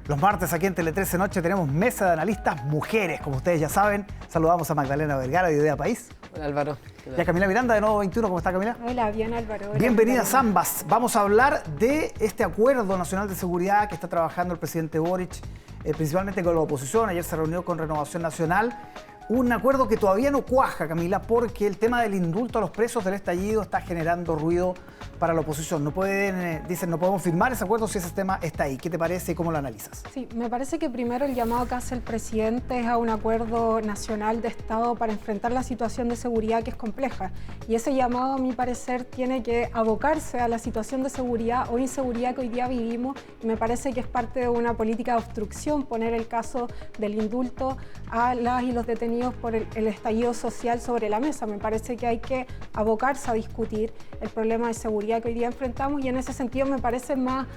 Los martes aquí en Tele 13 Noche tenemos mesa de analistas mujeres, como ustedes ya saben. Saludamos a Magdalena Vergara de Idea País. Hola Álvaro. Y a Camila Miranda de Nodo 21. ¿Cómo está Camila? Hola, bien Álvaro. Hola, bienvenidas ambas. Vamos a hablar de este Acuerdo Nacional de Seguridad que está trabajando el presidente Boric, principalmente con la oposición. Ayer se reunió con Renovación Nacional. Un acuerdo que todavía no cuaja, Camila, porque el tema del indulto a los presos del estallido está generando ruido para la oposición. No pueden, dicen, no podemos firmar ese acuerdo si ese tema está ahí. ¿Qué te parece y cómo lo analizas? Sí, me parece que primero el llamado que hace el presidente es a un acuerdo nacional de Estado para enfrentar la situación de seguridad que es compleja. Y ese llamado, a mi parecer, tiene que abocarse a la situación de seguridad o inseguridad que hoy día vivimos. Y me parece que es parte de una política de obstrucción poner el caso del indulto a las y los detenidos por el estallido social sobre la mesa. Me parece que hay que abocarse a discutir el problema de seguridad que hoy día enfrentamos y en ese sentido me parece más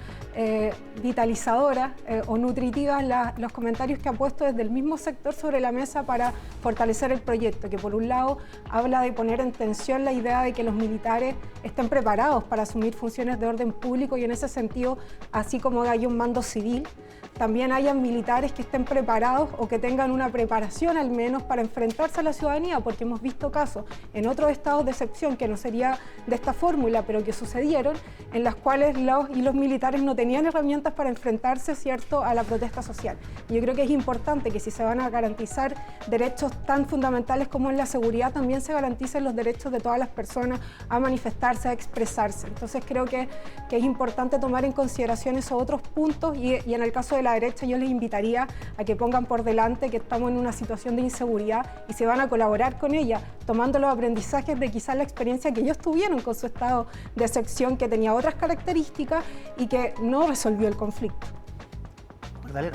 vitalizadora o nutritiva los comentarios que ha puesto desde el mismo sector sobre la mesa para fortalecer el proyecto, que por un lado habla de poner en tensión la idea de que los militares estén preparados para asumir funciones de orden público y en ese sentido, así como hay un mando civil, también hayan militares que estén preparados o que tengan una preparación al menos para enfrentarse a la ciudadanía, porque hemos visto casos en otros estados de excepción que no sería de esta fórmula, pero que sucedieron, en las cuales los militares no tenían herramientas para enfrentarse, ¿cierto?, a la protesta social. Y yo creo que es importante que si se van a garantizar derechos tan fundamentales como en la seguridad, también se garanticen los derechos de todas las personas a manifestarse, a expresarse. Entonces creo que es importante tomar en consideración esos otros puntos y en el caso de la derecha yo les invitaría a que pongan por delante que estamos en una situación de inseguridad y se van a colaborar con ella, tomando los aprendizajes de quizás la experiencia que ellos tuvieron con su estado de excepción que tenía otras características y que no resolvió el conflicto.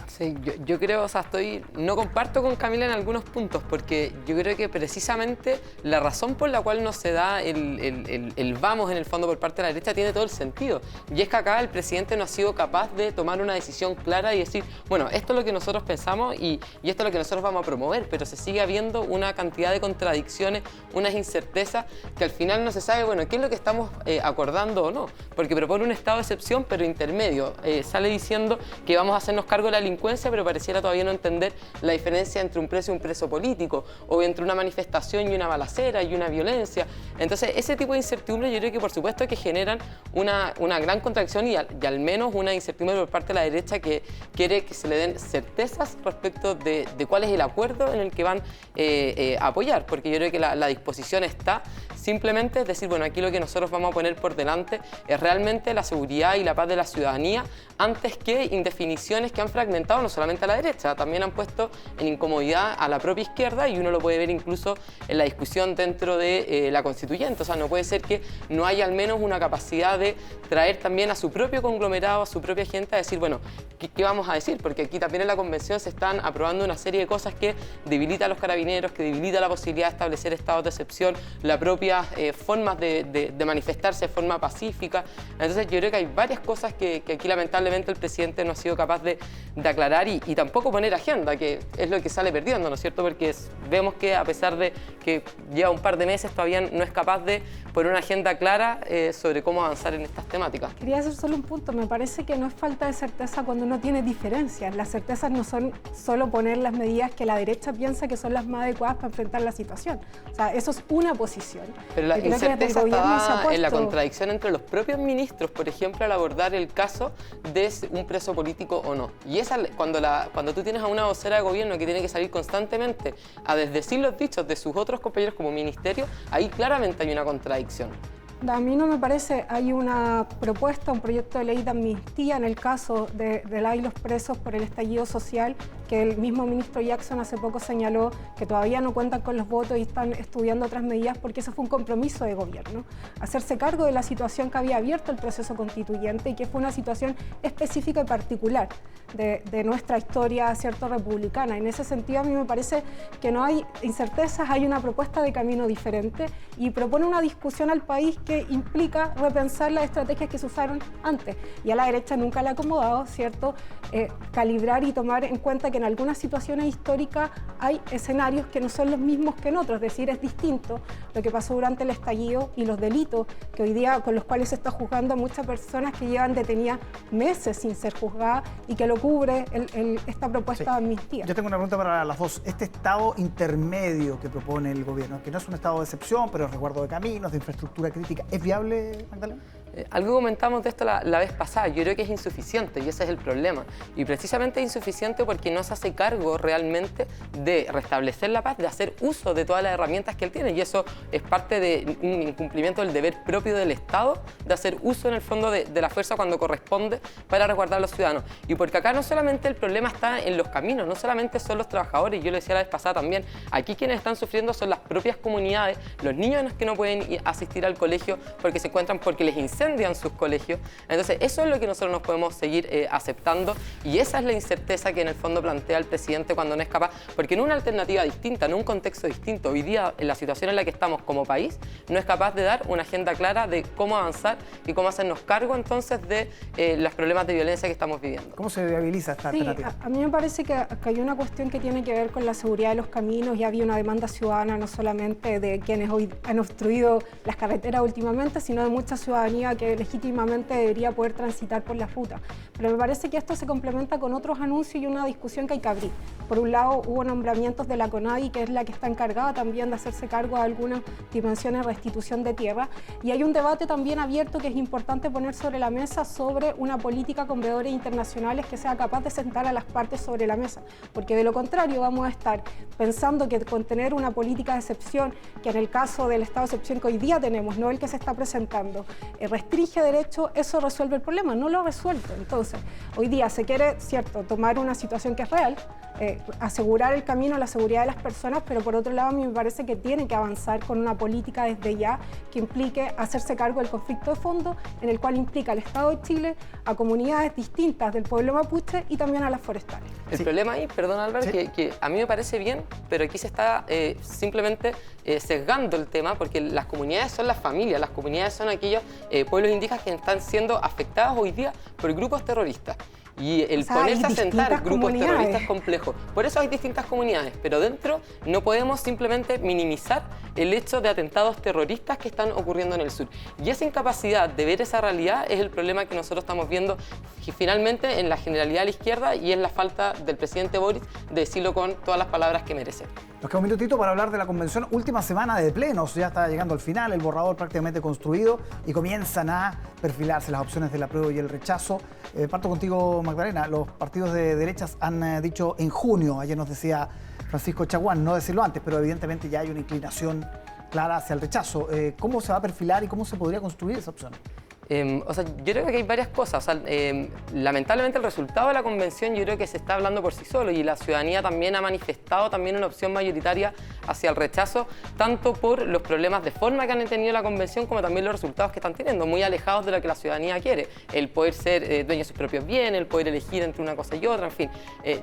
Sí, yo creo, o sea, no comparto con Camila en algunos puntos, porque yo creo que precisamente la razón por la cual no se da el vamos en el fondo por parte de la derecha tiene todo el sentido. Y es que acá el presidente no ha sido capaz de tomar una decisión clara y decir, bueno, esto es lo que nosotros pensamos y esto es lo que nosotros vamos a promover, pero se sigue habiendo una cantidad de contradicciones, unas incertezas que al final no se sabe, bueno, qué es lo que estamos acordando o no, porque propone un estado de excepción, pero intermedio. Sale diciendo que vamos a hacernos cargo de la delincuencia, pero pareciera todavía no entender la diferencia entre un preso y un preso político, o entre una manifestación y una balacera y una violencia. Entonces, ese tipo de incertidumbre yo creo que por supuesto que generan una gran contradicción y al menos una incertidumbre por parte de la derecha que quiere que se le den certezas respecto de cuál es el acuerdo en el que van a apoyar, porque yo creo que la disposición está, simplemente es decir, bueno, aquí lo que nosotros vamos a poner por delante es realmente la seguridad y la paz de la ciudadanía antes que indefiniciones que han fragmentado no solamente a la derecha, también han puesto en incomodidad a la propia izquierda y uno lo puede ver incluso en la discusión dentro de la constituyente. O sea, no puede ser que no haya al menos una capacidad de traer también a su propio conglomerado, a su propia gente a decir, bueno, ¿qué vamos a decir? Porque aquí también en la convención se están aprobando una serie de cosas que debilitan a los carabineros, que debilitan la posibilidad de establecer estados de excepción, la propia formas de manifestarse de forma pacífica. Entonces yo creo que hay varias cosas que aquí lamentablemente el presidente no ha sido capaz de aclarar y tampoco poner agenda, que es lo que sale perdiendo, ¿no es cierto? Porque vemos que a pesar de que lleva un par de meses todavía no es capaz de poner una agenda clara sobre cómo avanzar en estas temáticas. Quería hacer solo un punto, me parece que no es falta de certeza cuando uno tiene diferencias. Las certezas no son solo poner las medidas que la derecha piensa que son las más adecuadas para enfrentar la situación. O sea, eso es una posición. Pero la incerteza está en la contradicción entre los propios ministros, por ejemplo, al abordar el caso de un preso político o no. Y esa, cuando tú tienes a una vocera de gobierno que tiene que salir constantemente a desdecir los dichos de sus otros compañeros como ministerio, ahí claramente hay una contradicción. A mí no me parece, hay una propuesta, un proyecto de ley de amnistía en el caso de la y los presos por el estallido social, que el mismo ministro Jackson hace poco señaló que todavía no cuentan con los votos y están estudiando otras medidas porque eso fue un compromiso de gobierno, hacerse cargo de la situación que había abierto el proceso constituyente y que fue una situación específica y particular de nuestra historia, ¿cierto?, republicana. En ese sentido a mí me parece que no hay incertezas, hay una propuesta de camino diferente y propone una discusión al país que implica repensar las estrategias que se usaron antes. Y a la derecha nunca le ha acomodado, ¿cierto?, calibrar y tomar en cuenta que en algunas situaciones históricas hay escenarios que no son los mismos que en otros, es decir, es distinto lo que pasó durante el estallido y los delitos que hoy día con los cuales se está juzgando a muchas personas que llevan detenidas meses sin ser juzgadas y que lo cubre esta propuesta de amnistía. Yo tengo una pregunta para las dos. Este estado intermedio que propone el gobierno, que no es un estado de excepción, pero es resguardo de caminos, de infraestructura crítica, ¿es viable, Magdalena? Algo comentamos de esto la vez pasada. Yo creo que es insuficiente y ese es el problema. Y precisamente es insuficiente porque no se hace cargo realmente de restablecer la paz, de hacer uso de todas las herramientas que él tiene. Y eso es parte de un incumplimiento del deber propio del Estado de hacer uso en el fondo de la fuerza cuando corresponde para resguardar a los ciudadanos. Y porque acá no solamente el problema está en los caminos, no solamente son los trabajadores, yo lo decía la vez pasada también, aquí quienes están sufriendo son las propias comunidades, los niños que no pueden asistir al colegio porque se encuentran, porque les incendian sus colegios. Entonces, eso es lo que nosotros nos podemos seguir aceptando y esa es la incerteza que en el fondo plantea el presidente cuando no es capaz, porque en una alternativa distinta, en un contexto distinto, hoy día, en la situación en la que estamos como país, no es capaz de dar una agenda clara de cómo avanzar y cómo hacernos cargo entonces de los problemas de violencia que estamos viviendo. ¿Cómo se viabiliza esta alternativa? A mí me parece que hay una cuestión que tiene que ver con la seguridad de los caminos y había una demanda ciudadana no solamente de quienes hoy han obstruido las carreteras últimamente, sino de mucha ciudadanía que legítimamente debería poder transitar por la ruta. Pero me parece que esto se complementa con otros anuncios y una discusión que hay que abrir. Por un lado, hubo nombramientos de la CONADI, que es la que está encargada también de hacerse cargo de algunas dimensiones de restitución de tierra, y hay un debate también abierto que es importante poner sobre la mesa sobre una política con veedores internacionales que sea capaz de sentar a las partes sobre la mesa, porque de lo contrario vamos a estar pensando que con tener una política de excepción, que en el caso del estado de excepción que hoy día tenemos, no el que se está presentando, restringe derecho, eso resuelve el problema, no lo resuelve. Entonces, hoy día se quiere, cierto, tomar una situación que es real, asegurar el camino, la seguridad de las personas, pero por otro lado a mí me parece que tiene que avanzar con una política desde ya que implique hacerse cargo del conflicto de fondo, en el cual implica al Estado de Chile, a comunidades distintas del pueblo mapuche y también a las forestales. El problema ahí, perdón Álvaro, que a mí me parece bien, pero aquí se está simplemente sesgando el tema, porque las comunidades son las familias, las comunidades son aquellos pueblos indígenas que están siendo afectados hoy día por grupos terroristas. Y el ponerse a sentar grupos terroristas complejos. Por eso hay distintas comunidades, pero dentro no podemos simplemente minimizar el hecho de atentados terroristas que están ocurriendo en el sur. Y esa incapacidad de ver esa realidad es el problema que nosotros estamos viendo finalmente en la generalidad de la izquierda y es la falta del presidente Boric de decirlo con todas las palabras que merece. Nos queda un minutito para hablar de la convención. Última semana de plenos, ya está llegando al final, el borrador prácticamente construido y comienzan a perfilarse las opciones del apruebo y el rechazo. Parto contigo, Magdalena. Los partidos de derechas han dicho en junio, ayer nos decía Francisco Chaguán, no decirlo antes, pero evidentemente ya hay una inclinación clara hacia el rechazo. ¿Cómo se va a perfilar y cómo se podría construir esa opción? Yo creo que hay varias cosas. Lamentablemente el resultado de la convención yo creo que se está hablando por sí solo y la ciudadanía también ha manifestado también una opción mayoritaria hacia el rechazo, tanto por los problemas de forma que han tenido la convención como también los resultados que están teniendo, muy alejados de lo que la ciudadanía quiere. El poder ser dueño de sus propios bienes, el poder elegir entre una cosa y otra, en fin,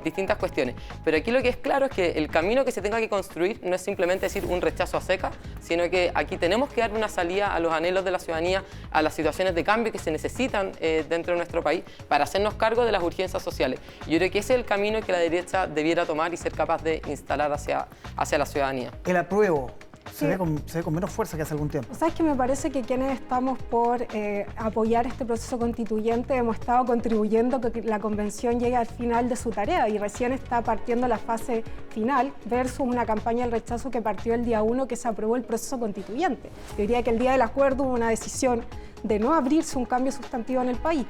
distintas cuestiones. Pero aquí lo que es claro es que el camino que se tenga que construir no es simplemente decir un rechazo a seca, sino que aquí tenemos que dar una salida a los anhelos de la ciudadanía, a las situaciones de cambio que se necesitan dentro de nuestro país para hacernos cargo de las urgencias sociales. Yo creo que ese es el camino que la derecha debiera tomar y ser capaz de instalar hacia la ciudadanía. El apruebo se ve con menos fuerza que hace algún tiempo. ¿Sabes qué? Me parece que quienes estamos por apoyar este proceso constituyente hemos estado contribuyendo a que la convención llegue al final de su tarea y recién está partiendo la fase final versus una campaña del rechazo que partió el día 1 que se aprobó el proceso constituyente. Yo diría que el día del acuerdo hubo una decisión de no abrirse un cambio sustantivo en el país.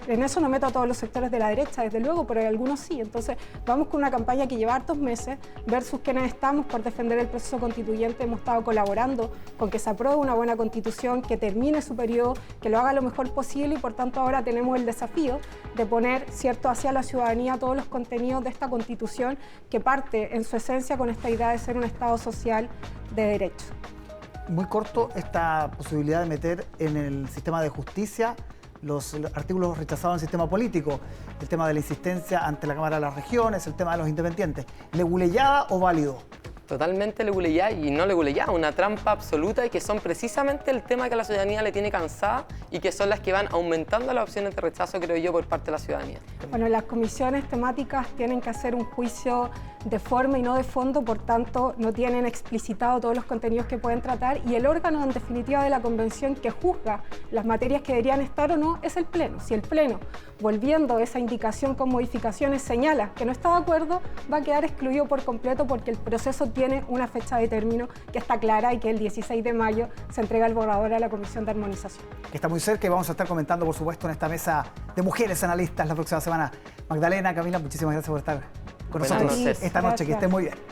En eso no meto a todos los sectores de la derecha, desde luego, pero hay algunos sí. Entonces, vamos con una campaña que lleva hartos meses versus quienes estamos por defender el proceso constituyente. Hemos estado colaborando con que se apruebe una buena constitución, que termine su periodo, que lo haga lo mejor posible y, por tanto, ahora tenemos el desafío de poner, cierto, hacia la ciudadanía todos los contenidos de esta constitución que parte, en su esencia, con esta idea de ser un Estado social de derecho. Muy corto esta posibilidad de meter en el sistema de justicia los artículos rechazados en el sistema político, el tema de la insistencia ante la Cámara de las Regiones, el tema de los independientes. ¿Leguleyada o válido? Totalmente leguleyá y no leguleyá, una trampa absoluta y que son precisamente el tema que la ciudadanía le tiene cansada y que son las que van aumentando las opciones de rechazo, creo yo, por parte de la ciudadanía. Bueno, las comisiones temáticas tienen que hacer un juicio de forma y no de fondo, por tanto no tienen explicitado todos los contenidos que pueden tratar y el órgano en definitiva de la convención que juzga las materias que deberían estar o no es el Pleno. Si el Pleno, volviendo esa indicación con modificaciones, señala que no está de acuerdo, va a quedar excluido por completo porque el proceso tiene una fecha de término que está clara y que el 16 de mayo se entrega el borrador a la Comisión de Armonización. Que está muy cerca y vamos a estar comentando, por supuesto, en esta mesa de mujeres analistas la próxima semana. Magdalena, Camila, muchísimas gracias por estar con nosotros esta noche. Que estén muy bien.